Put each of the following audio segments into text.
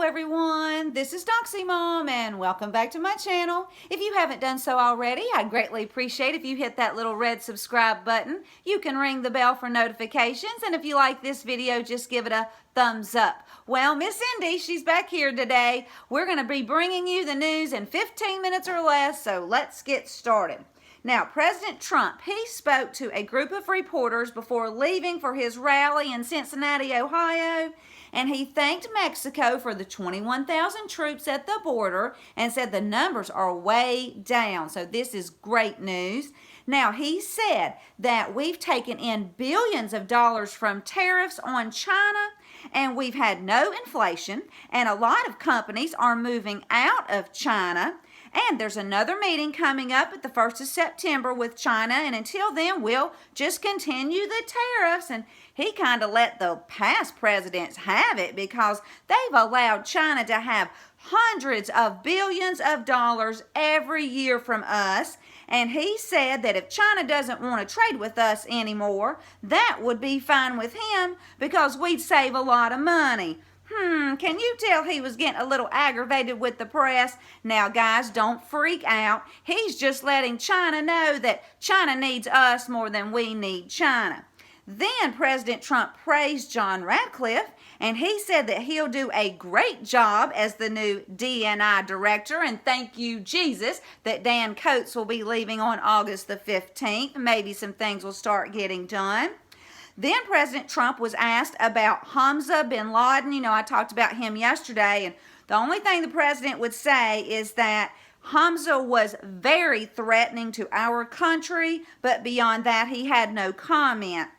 Hello everyone, this is Doxy Mom and welcome back to my channel. If you haven't done so already, I'd greatly appreciate if you hit that little red subscribe button. You can ring the bell for notifications, and if you like this video, just give it a thumbs up. Well, Miss Indy, she's back here today. We're going to be bringing you the news in 15 minutes or less, so let's get started. Now, President Trump, he spoke to a group of reporters before leaving for his rally in Cincinnati, Ohio, and he thanked Mexico for the 21,000 troops at the border and said the numbers are way down. So this is great news. Now, he said that we've taken in billions of dollars from tariffs on China, and we've had no inflation, and a lot of companies are moving out of China. And there's another meeting coming up at the 1st of September with China, and until then, we'll just continue the tariffs. And he kind of let the past presidents have it because they've allowed China to have hundreds of billions of dollars every year from us. And he said that if China doesn't want to trade with us anymore, that would be fine with him because we'd save a lot of money. Can you tell he was getting a little aggravated with the press? Now, guys, don't freak out. He's just letting China know that China needs us more than we need China. Then President Trump praised John Radcliffe, and he said that he'll do a great job as the new D&I director, and thank you, Jesus, that Dan Coates will be leaving on August the 15th. Maybe some things will start getting done. Then President Trump was asked about Hamza bin Laden. You know, I talked about him yesterday, and the only thing the president would say is that Hamza was very threatening to our country, but beyond that, he had no comment.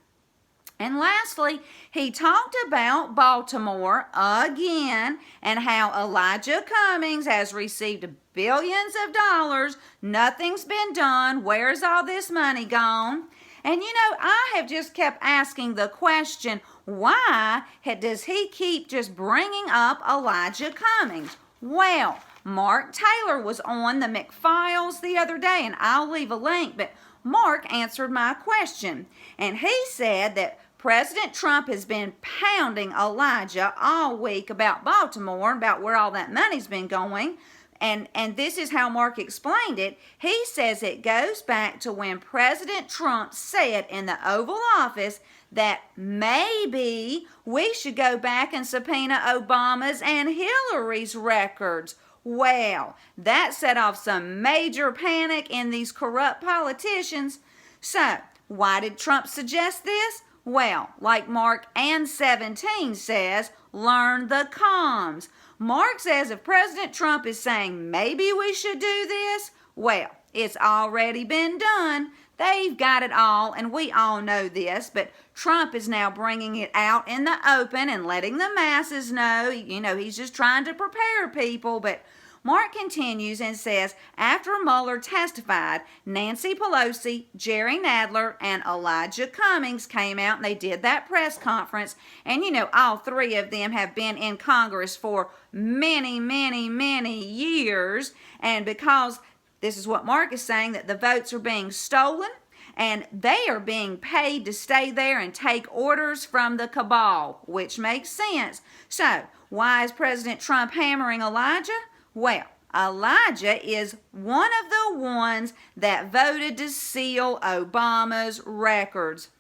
And lastly, he talked about Baltimore again and how Elijah Cummings has received billions of dollars. Nothing's been done. Where's all this money gone? And you know, I have just kept asking the question, why does he keep just bringing up Elijah Cummings? Well, Mark Taylor was on the McFiles the other day, and I'll leave a link, but Mark answered my question. And he said that President Trump has been pounding Elijah all week about Baltimore, about where all that money's been going. And this is how Mark explained it. He says it goes back to when President Trump said in the Oval Office that maybe we should go back and subpoena Obama's and Hillary's records. Well, that set off some major panic in these corrupt politicians. So, why did Trump suggest this? Well, like Mark and 17 says, learn the comms. Mark says if President Trump is saying maybe we should do this, well, it's already been done. They've got it all, and we all know this, but Trump is now bringing it out in the open and letting the masses know. You know, he's just trying to prepare people, but Mark continues and says, after Mueller testified, Nancy Pelosi, Jerry Nadler, and Elijah Cummings came out and they did that press conference. And you know, all three of them have been in Congress for many, many, many years. And because this is what Mark is saying, that the votes are being stolen and they are being paid to stay there and take orders from the cabal, which makes sense. So, why is President Trump hammering Elijah? Well, Elijah is one of the ones that voted to seal Obama's records.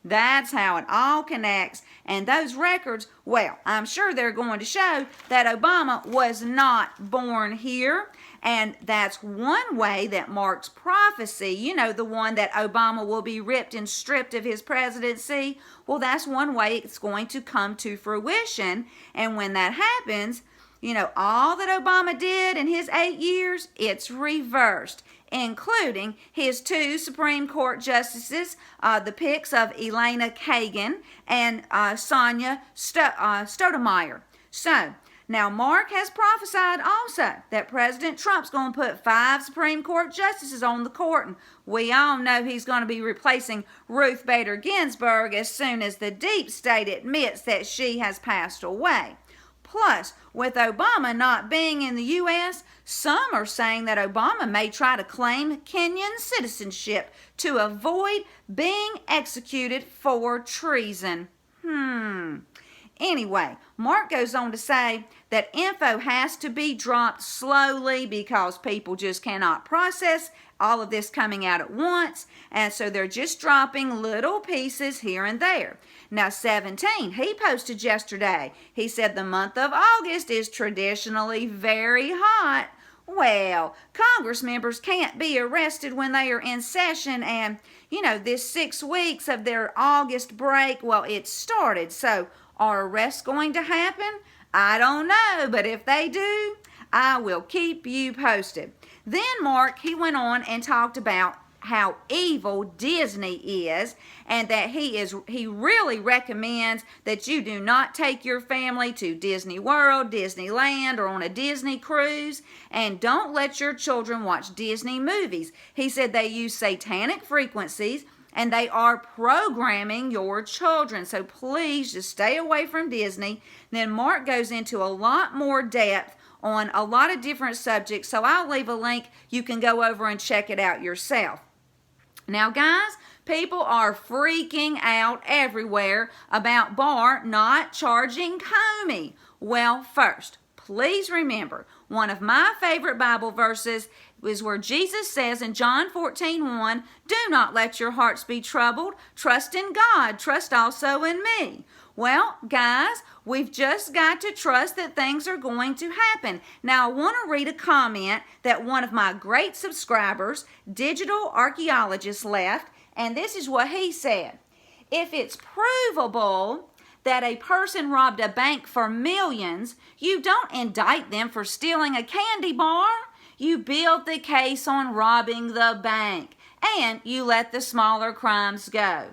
That's how it all connects. And those records, well, I'm sure they're going to show that Obama was not born here. And that's one way that Mark's prophecy, you know, the one that Obama will be ripped and stripped of his presidency, well, that's one way it's going to come to fruition. And when that happens, you know, all that Obama did in his 8 years, it's reversed, including his 2 Supreme Court justices, the picks of Elena Kagan and Sonia Sotomayor. So, now Mark has prophesied also that President Trump's going to put 5 Supreme Court justices on the court, and we all know he's going to be replacing Ruth Bader Ginsburg as soon as the deep state admits that she has passed away. Plus, with Obama not being in the U.S., some are saying that Obama may try to claim Kenyan citizenship to avoid being executed for treason. Anyway, Mark goes on to say that info has to be dropped slowly because people just cannot process all of this coming out at once, and so they're just dropping little pieces here and there. Now 17, he posted yesterday. He said the month of August is traditionally very hot. Well, Congress members can't be arrested when they are in session, and this 6 weeks of their August break, well, it started. So are arrests going to happen? I don't know, but if they do, I will keep you posted. Then Mark, he went on and talked about how evil Disney is, and that he really recommends that you do not take your family to Disney World, Disneyland, or on a Disney cruise, and don't let your children watch Disney movies. He said they use satanic frequencies and they are programming your children. So please just stay away from Disney. Then Mark goes into a lot more depth on a lot of different subjects, so I'll leave a link. You can go over and check it out yourself. Now, guys, people are freaking out everywhere about Barr not charging Comey. Well, first, please remember, one of my favorite Bible verses is where Jesus says in John 14:1, "Do not let your hearts be troubled. Trust in God. Trust also in me." Well, guys, we've just got to trust that things are going to happen. Now, I want to read a comment that one of my great subscribers, Digital Archaeologist, left, and this is what he said. If it's provable that a person robbed a bank for millions, you don't indict them for stealing a candy bar. You build the case on robbing the bank, and you let the smaller crimes go.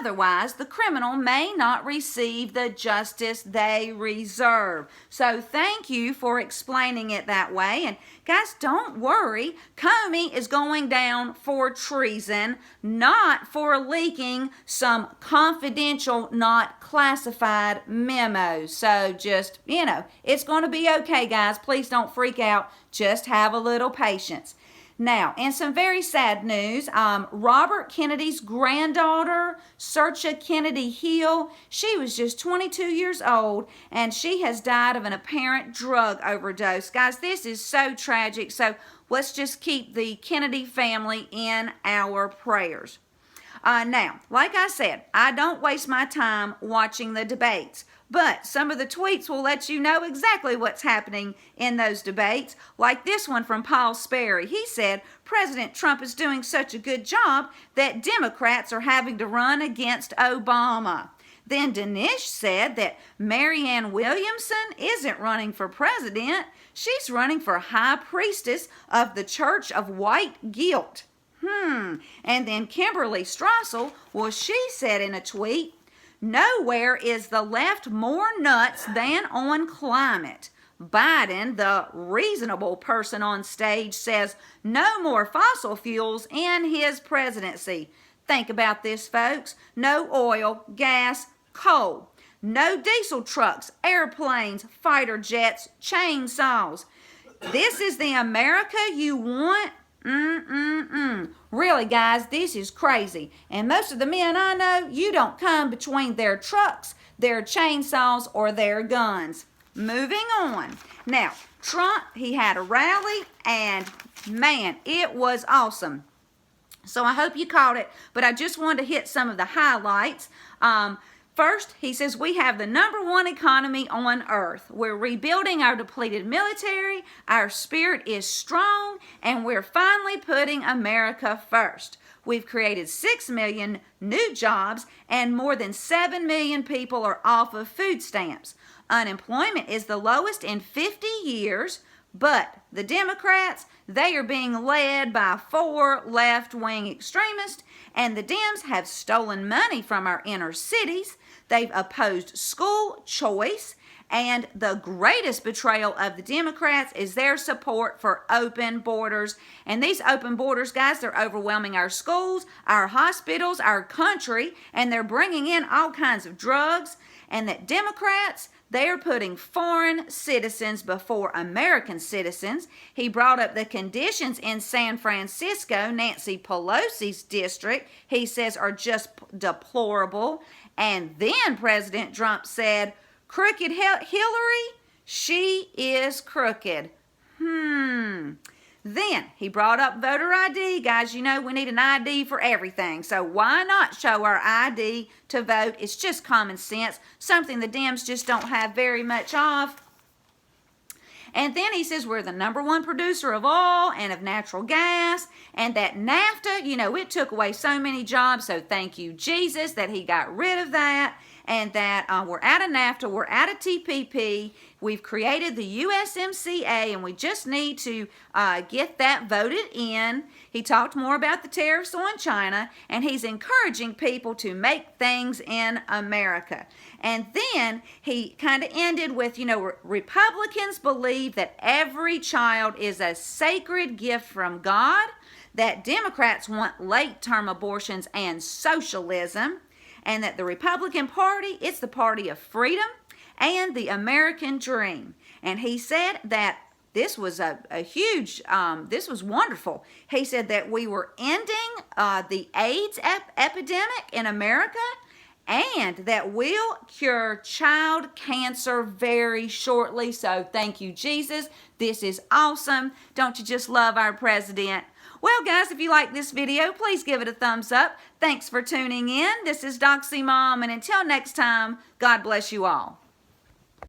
Otherwise, the criminal may not receive the justice they reserve. So thank you for explaining it that way. And guys, don't worry. Comey is going down for treason, not for leaking some confidential, not classified memos. So just, it's going to be okay, guys. Please don't freak out. Just have a little patience. Now, in some very sad news, Robert Kennedy's granddaughter, Searcha Kennedy Hill, she was just 22 years old, and she has died of an apparent drug overdose. Guys, this is so tragic, so let's just keep the Kennedy family in our prayers. Now, like I said, I don't waste my time watching the debates, but some of the tweets will let you know exactly what's happening in those debates, like this one from Paul Sperry. He said, President Trump is doing such a good job that Democrats are having to run against Obama. Then Dinesh said that Marianne Williamson isn't running for president. She's running for high priestess of the Church of White Guilt. And then Kimberly Strassel, well, she said in a tweet, nowhere is the left more nuts than on climate. Biden, the reasonable person on stage, says no more fossil fuels in his presidency. Think about this, folks. No oil, gas, coal. No diesel trucks, airplanes, fighter jets, chainsaws. This is the America you want? Really, guys, this is crazy. And most of the men I know, you don't come between their trucks, their chainsaws, or their guns. Moving on. Now, Trump, he had a rally, and man, it was awesome. So I hope you caught it, but I just wanted to hit some of the highlights. First, he says we have the #1 economy on earth. We're rebuilding our depleted military, our spirit is strong, and we're finally putting America first. We've created 6 million new jobs, and more than 7 million people are off of food stamps. Unemployment is the lowest in 50 years, but the Democrats, they are being led by 4 left-wing extremists, and the Dems have stolen money from our inner cities. They've opposed school choice, and the greatest betrayal of the Democrats is their support for open borders. And these open borders, guys, they're overwhelming our schools, our hospitals, our country, and they're bringing in all kinds of drugs. And that Democrats, they are putting foreign citizens before American citizens. He brought up the conditions in San Francisco, Nancy Pelosi's district, he says are just deplorable. And then President Trump said, Crooked Hillary, she is crooked. Then he brought up voter ID. Guys, you know we need an ID for everything. So why not show our ID to vote? It's just common sense, something the Dems just don't have very much of. And then he says we're the #1 producer of oil and of natural gas, and that NAFTA, you know, it took away so many jobs, so thank you, Jesus, that he got rid of that, and that we're out of NAFTA, we're out of TPP, we've created the USMCA, and we just need to get that voted in. He talked more about the tariffs on China, and he's encouraging people to make things in America. And then he kind of ended with, you know, Republicans believe that every child is a sacred gift from God, that Democrats want late-term abortions and socialism, and that the Republican Party, it's the party of freedom and the American dream. And he said that this was a huge, this was wonderful. He said that we were ending the AIDS epidemic in America, and that we'll cure child cancer very shortly. So thank you, Jesus. This is awesome. Don't you just love our president? Well, guys, if you like this video, please give it a thumbs up. Thanks for tuning in. This is Doxy Mom, and until next time, God bless you all.